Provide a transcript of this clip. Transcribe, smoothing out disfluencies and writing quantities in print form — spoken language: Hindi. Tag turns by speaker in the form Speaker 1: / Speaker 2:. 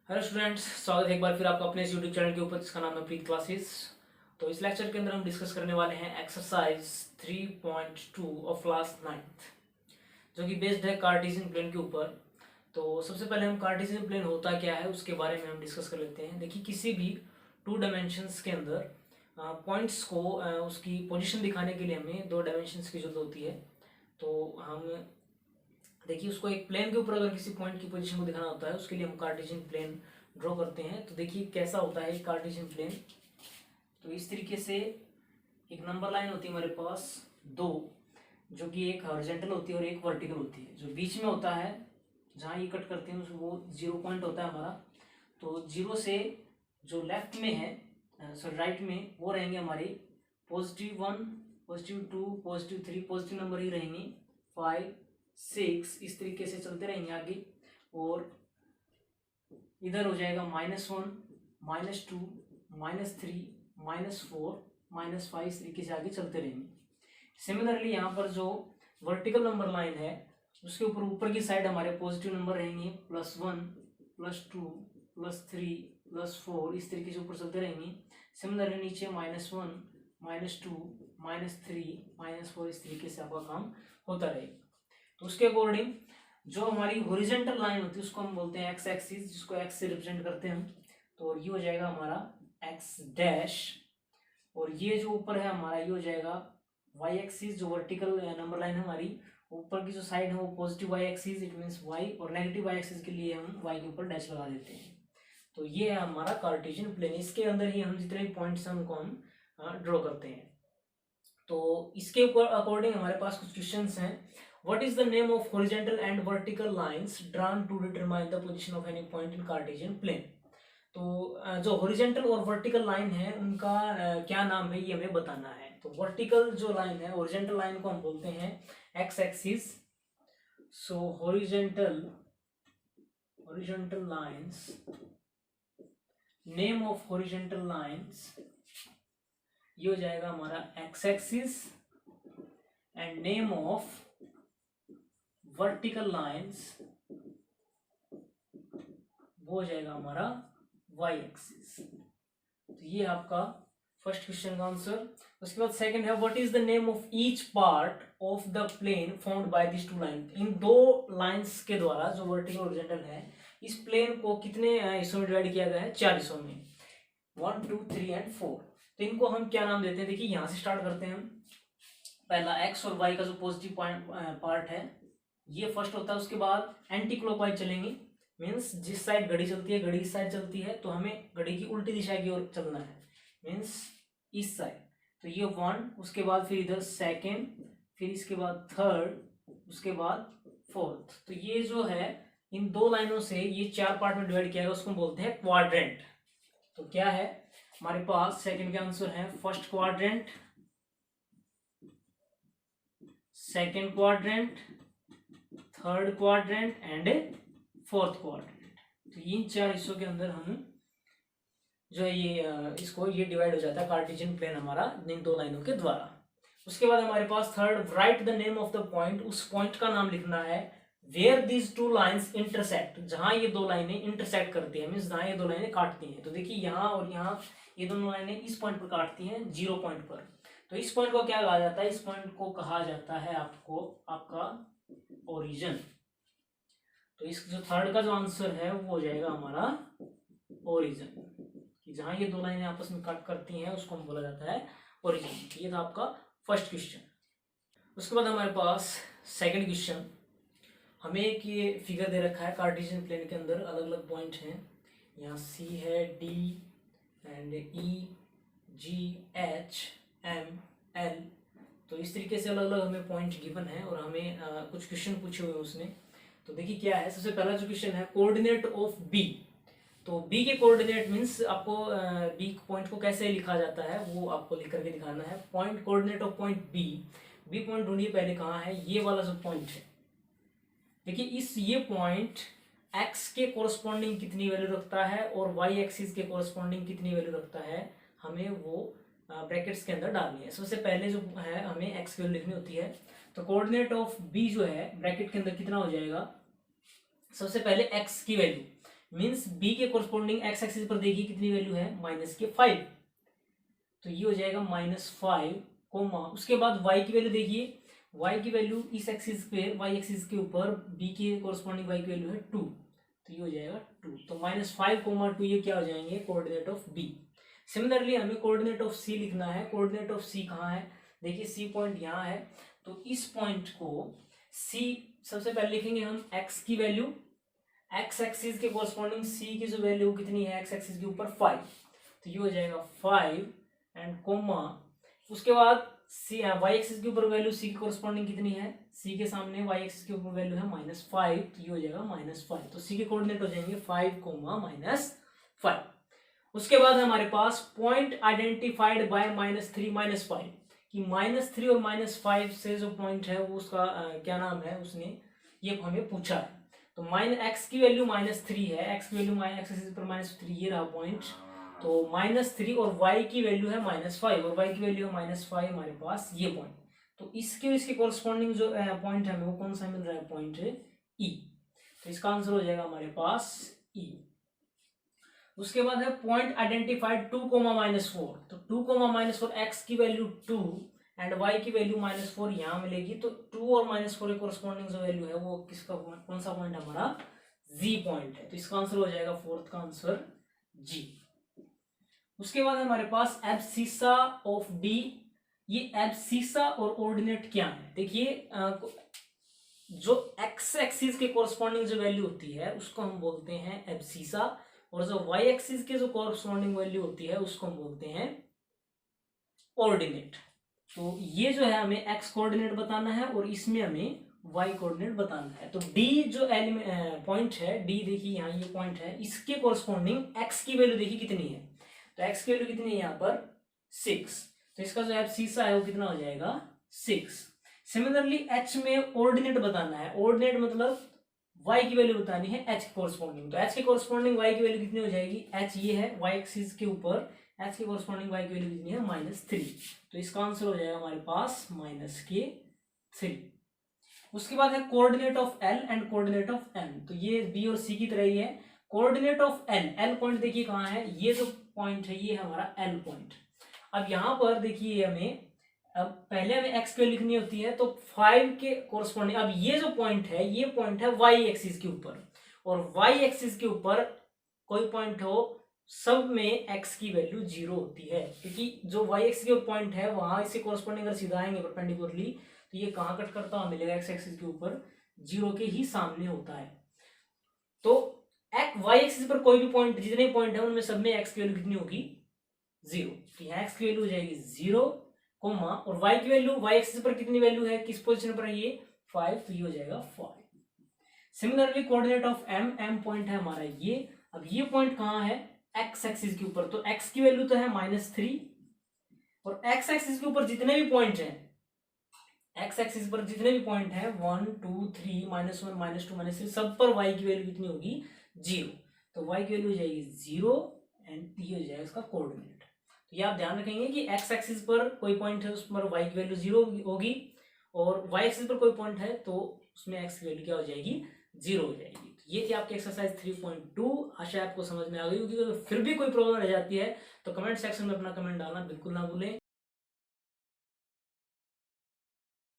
Speaker 1: हेलो स्टूडेंट्स, स्वागत है एक बार फिर आपका अपने इस यूट्यूब चैनल के ऊपर जिसका नाम है प्रीत क्लासेस। तो इस लेक्चर के अंदर हम डिस्कस करने वाले हैं एक्सरसाइज 3.2 ऑफ क्लास 9th, जो कि बेस्ड है कार्टेशियन प्लेन के ऊपर। तो सबसे पहले हम कार्टेशियन प्लेन होता क्या है उसके बारे में हम डिस्कस कर लेते हैं। देखिए, किसी भी टू डायमेंशंस के अंदर पॉइंट्स को उसकी पोजिशन दिखाने के लिए हमें दो डायमेंशंस की जरूरत होती है। तो हम देखिए, उसको एक प्लेन के ऊपर अगर किसी पॉइंट की पोजीशन को दिखाना होता है उसके लिए हम कार्टेशियन प्लेन ड्रॉ करते हैं। तो देखिए कैसा होता है कार्टेशियन प्लेन। तो इस तरीके से एक नंबर लाइन होती है हमारे पास दो, जो कि एक हॉरिजॉन्टल होती है और एक वर्टिकल होती है। जो बीच में होता है जहाँ ये कट करते हैं वो 0 पॉइंट होता है हमारा। तो 0 से जो लेफ्ट में है, सॉरी राइट में, वो रहेंगे हमारे +1, +2, +3, पॉजिटिव नंबर ही रहेंगे। 5, 6 इस तरीके से चलते रहेंगे आगे। और इधर हो जाएगा -1, -2, -3, -4, -5 इस तरीके से आगे चलते रहेंगे। सिमिलरली यहाँ पर जो वर्टिकल नंबर लाइन है उसके ऊपर की साइड हमारे पॉजिटिव नंबर रहेंगे, +1, +2, +3, +4 इस तरीके से ऊपर चलते रहेंगे। सिमिलरली नीचे -1, -2, -3, -4 इस तरीके से आपका काम होता रहेगा। तो उसके अकॉर्डिंग जो हमारी हॉरिजॉन्टल लाइन होती है उसको हम बोलते हैं एक्स एक्सिस, जिसको एक्स से रिप्रेजेंट करते हैं हम। तो ये हो जाएगा हमारा एक्स डैश, और ये जो ऊपर है हमारा ये हो जाएगा वाई एक्सिस। जो वर्टिकल नंबर लाइन है हमारी, ऊपर की जो साइड है वो positive Y axis, it means Y, और नेगेटिव वाई एक्सिस के लिए हम वाई के ऊपर डैश लगा देते हैं। तो ये है हमारा कार्टेशियन प्लेन। इसके अंदर ही हम जितने भी पॉइंट्स हैं उनको हम ड्रॉ करते हैं। तो इसके ऊपर अकॉर्डिंग हमारे पास कुछ क्वेश्चंस हैं। What is the name of horizontal and vertical lines drawn to determine the position of any point in Cartesian plane? तो जो हॉरिजॉन्टल और वर्टिकल लाइन है उनका क्या नाम है ये हमें बताना है। तो वर्टिकल जो लाइन है, हॉरिजॉन्टल लाइन को हम बोलते हैं x axis. So horizontal lines, name of horizontal lines ये हो जाएगा हमारा x axis, and name of vertical lines वो हो जाएगा हमारा वाई एक्सिस। तो ये आपका फर्स्ट क्वेश्चन का आंसर। उसके बाद सेकंड है, what is the name of each part of the plane formed by this two line. इन दो लाइंस के द्वारा, जो वर्टिकल और हॉरिजॉन्टल है, इस प्लेन को कितने हिस्सों में डिवाइड किया गया है? 4 हिस्सों में, 1, 2, 3 एंड 4। तो इनको हम क्या नाम देते हैं? देखिए यहाँ से स्टार्ट करते हैं हम। पहला एक्स और वाई का जो पॉजिटिव पार्ट है ये फर्स्ट होता है। उसके बाद एंटी क्लॉकवाइज चलेंगे, मीन्स जिस साइड घड़ी चलती है, घड़ी इस साइड चलती है, तो हमें घड़ी की उल्टी दिशा की ओर चलना है, मीन्स इस साइड। तो ये 1, उसके बाद फिर इधर सेकेंड, फिर इसके बाद थर्ड, उसके बाद फोर्थ। तो ये जो है इन दो लाइनों से ये 4 पार्ट में डिवाइड किया गया, उसको बोलते हैं क्वाड्रेंट। तो क्या है हमारे पास सेकेंड के आंसर है first quadrant, second quadrant, third quadrant and fourth quadrant. तो इन 4 हिस्सों के अंदर हम जो है ये डिवाइड हो जाता है कार्टेशियन प्लेन हमारा इन दो लाइनों के द्वारा। उसके बाद हमारे पास third, write the name of the point. उस पॉइंट का नाम लिखना है where these two lines intersect, जहां ये दो लाइनें इंटरसेक्ट करती है, मीन्स जहां ये दो लाइनें काटती हैं। तो देखिए यहाँ और यहाँ ये दोनों लाइनें इस पॉइंट पर काटती हैं, 0 पॉइंट पर। तो इस पॉइंट को क्या कहा जाता है? इस पॉइंट को कहा जाता है आपका ओरिजिन। तो इस जो थर्ड का जो आंसर है वो हो जाएगा हमारा ओरिजिन, कि जहां ये दो लाइनें आपस में कट करती हैं उसको हम बोला जाता है ओरिजिन। ये था आपका फर्स्ट क्वेश्चन। उसके बाद हमारे पास सेकंड क्वेश्चन। हमें एक ये फिगर दे रखा है कार्टेशियन प्लेन के अंदर, अलग अलग पॉइंट हैं। यहाँ सी है, D and E, G, H, M, L. तो इस तरीके से अलग अलग हमें पॉइंट गिवन है और हमें कुछ क्वेश्चन पूछे हुए हैं उसने। तो देखिए क्या है, सबसे पहला जो क्वेश्चन है, कोऑर्डिनेट ऑफ बी। तो बी के कोऑर्डिनेट मीन्स आपको बी पॉइंट को कैसे लिखा जाता है वो आपको लिख करके दिखाना है। Point coordinate of point B. B point ढूंढिए पहले कहाँ है, ये वाला जो पॉइंट है। देखिए ये पॉइंट एक्स के कोरस्पॉन्डिंग कितनी वैल्यू रखता है और वाई एक्सिस के कोरस्पॉन्डिंग कितनी वैल्यू रखता है, हमें वो ब्रैकेट्स के अंदर डालनी है। सबसे पहले जो है हमें एक्स की वैल्यू लिखनी होती है। तो कोऑर्डिनेट ऑफ बी जो है ब्रैकेट के अंदर कितना हो जाएगा, सबसे पहले एक्स की वैल्यू, मीन्स बी के कोरस्पॉन्डिंग एक्स एक्सिस पर देखिए कितनी वैल्यू है -5, तो ये हो जाएगा -5 कोमा, उसके बाद y की वैल्यू देखिए, y की वैल्यू इस एक्सिस पे y एक्सिस के ऊपर b के कोरस्पॉन्डिंग y की वैल्यू है 2, तो ये हो जाएगा 2, तो -5, 2 ये क्या हो जाएंगे कोऑर्डिनेट ऑफ b। सिमिलरली हमें कोऑर्डिनेट ऑफ c लिखना है। कोऑर्डिनेट ऑफ c कहाँ है, देखिए c पॉइंट यहाँ है, तो इस पॉइंट को c सबसे पहले लिखेंगे हम x की वैल्यू, x एक्सिस के कोरस्पॉन्डिंग c की जो वैल्यू कितनी है x एक्सिस के ऊपर 5, तो ये हो जाएगा 5 एंड कोमा, उसके बाद सी y एक्सिस के ऊपर वैल्यू c की कोरस्पॉन्डिंग कितनी है, c के सामने y एक्सिस के ऊपर वैल्यू है -5, तो ये हो जाएगा -5, तो c के कोऑर्डिनेट हो जाएंगे 5, -5। उसके बाद हमारे पास पॉइंट आइडेंटिफाइड बाय -3 -5, कि -3 और -5 से जो पॉइंट है वो उसका क्या नाम है, उसने ये हमें पूछा है। तो x की वैल्यू -3 है, x की वैल्यू x एक्सिस पर -3, ये रहा पॉइंट, तो -3 और y की वैल्यू है -5 और y की वैल्यू है -5 हमारे पास ये पॉइंट, तो इसके इसके कोरस्पॉन्डिंग जो पॉइंट है हमें वो कौन सा मिल रहा है, पॉइंट E, तो इसका आंसर हो जाएगा हमारे पास E। उसके बाद है पॉइंट आइडेंटिफाइड 2, -4, तो 2, -4 x की वैल्यू 2 एंड y की वैल्यू -4 यहाँ मिलेगी, तो 2 और -4 के कोरस्पॉन्डिंग जो वैल्यू है वो किसका कौन सा पॉइंट हमारा G पॉइंट है, तो इसका आंसर हो जाएगा फोर्थ का आंसर G। उसके बाद हमारे पास एब्सिसा ऑफ D, ये एब्सिसा और ऑर्डिनेट क्या है, देखिए जो x एक्सिस के कोरस्पॉन्डिंग जो वैल्यू होती है उसको हम बोलते हैं एब्सिसा, और जो y एक्सिस के जो कोरस्पॉन्डिंग वैल्यू होती है उसको हम बोलते हैं ऑर्डिनेट। तो ये जो है हमें x कोऑर्डिनेट बताना है और इसमें हमें y कोऑर्डिनेट बताना है। तो D जो पॉइंट है, D देखिए यहाँ ये पॉइंट है, इसके कोरस्पॉन्डिंग x की वैल्यू देखिए कितनी है, तो x की वैल्यू कितनी है यहाँ पर 6, तो इसका जो एब्सिसा है वो कितना हो जाएगा 6। सिमिलरली h में ऑर्डिनेट बताना है, ऑर्डिनेट मतलब y की वैल्यू बतानी है h के कोरस्पॉन्डिंग, तो h के कोरस्पॉन्डिंग y की वैल्यू कितनी हो जाएगी, h ये है y एक्सिस के ऊपर, h के कोरस्पॉन्डिंग y की वैल्यू कितनी है -3, तो इसका आंसर हो जाएगा हमारे पास -3। उसके बाद है coordinate of L and coordinate of M, तो ये B और C की तरह ही है। कोऑर्डिनेट ऑफ L पॉइंट देखिए कहाँ है, ये जो पॉइंट है ये है हमारा L पॉइंट। अब यहाँ पर देखिए हमें, अब पहले हमें x की वैल्यू लिखनी होती है, तो 5 के कोरस्पॉन्डिंग, अब ये जो पॉइंट है ये पॉइंट है y एक्सिस के ऊपर, और y एक्सिस के ऊपर कोई पॉइंट हो सब में x की वैल्यू 0 होती है, क्योंकि जो y एक्सिस के पॉइंट है वहां इससे कोरस्पॉन्डिंग अगर सीधा आएंगे परपेंडिकुलरली, तो ये कहाँ कट करता हुआ मिलेगा, x एक्सिस के ऊपर 0 के ही सामने होता है। तो y एक्सिस पर कोई भी पॉइंट, जितने पॉइंट है उनमें सब में x की वैल्यू कितनी होगी 0, तो यहाँ x की वैल्यू हो जाएगी 0 कोमा, और y की वैल्यू y एक्सिस पर कितनी वैल्यू है, किस पोजीशन पर है ये 5, तो ये हो जाएगा 5। Similarly coordinate of m point है हमारा ये, अब ये पॉइंट कहाँ है x एक्सिस के ऊपर, तो x की वैल्यू तो है -3, और x एक्सिस के ऊपर जितने भी पॉइंट हैं, x एक्सिस पर जितने भी पॉइंट हैं 1 2 3 -1 -2 -3 सब पर y की वैल्यू कितनी होगी 0, तो y की वैल्यू हो जाएगी 0 एंड ये हो जाएगा इसका कोऑर्डिनेट। तो ये आप ध्यान रखेंगे कि x एक्सिस पर कोई पॉइंट है उस पर y की वैल्यू 0 होगी, और y एक्सिस पर कोई पॉइंट है तो उसमें x की वैल्यू क्या हो जाएगी 0 हो जाएगी। तो ये थी आपकी एक्सरसाइज 3.2, आशा आपको समझ में आ गई होगी। तो फिर भी कोई प्रॉब्लम रह जाती है तो कमेंट सेक्शन में अपना कमेंट डालना बिल्कुल ना भूलें।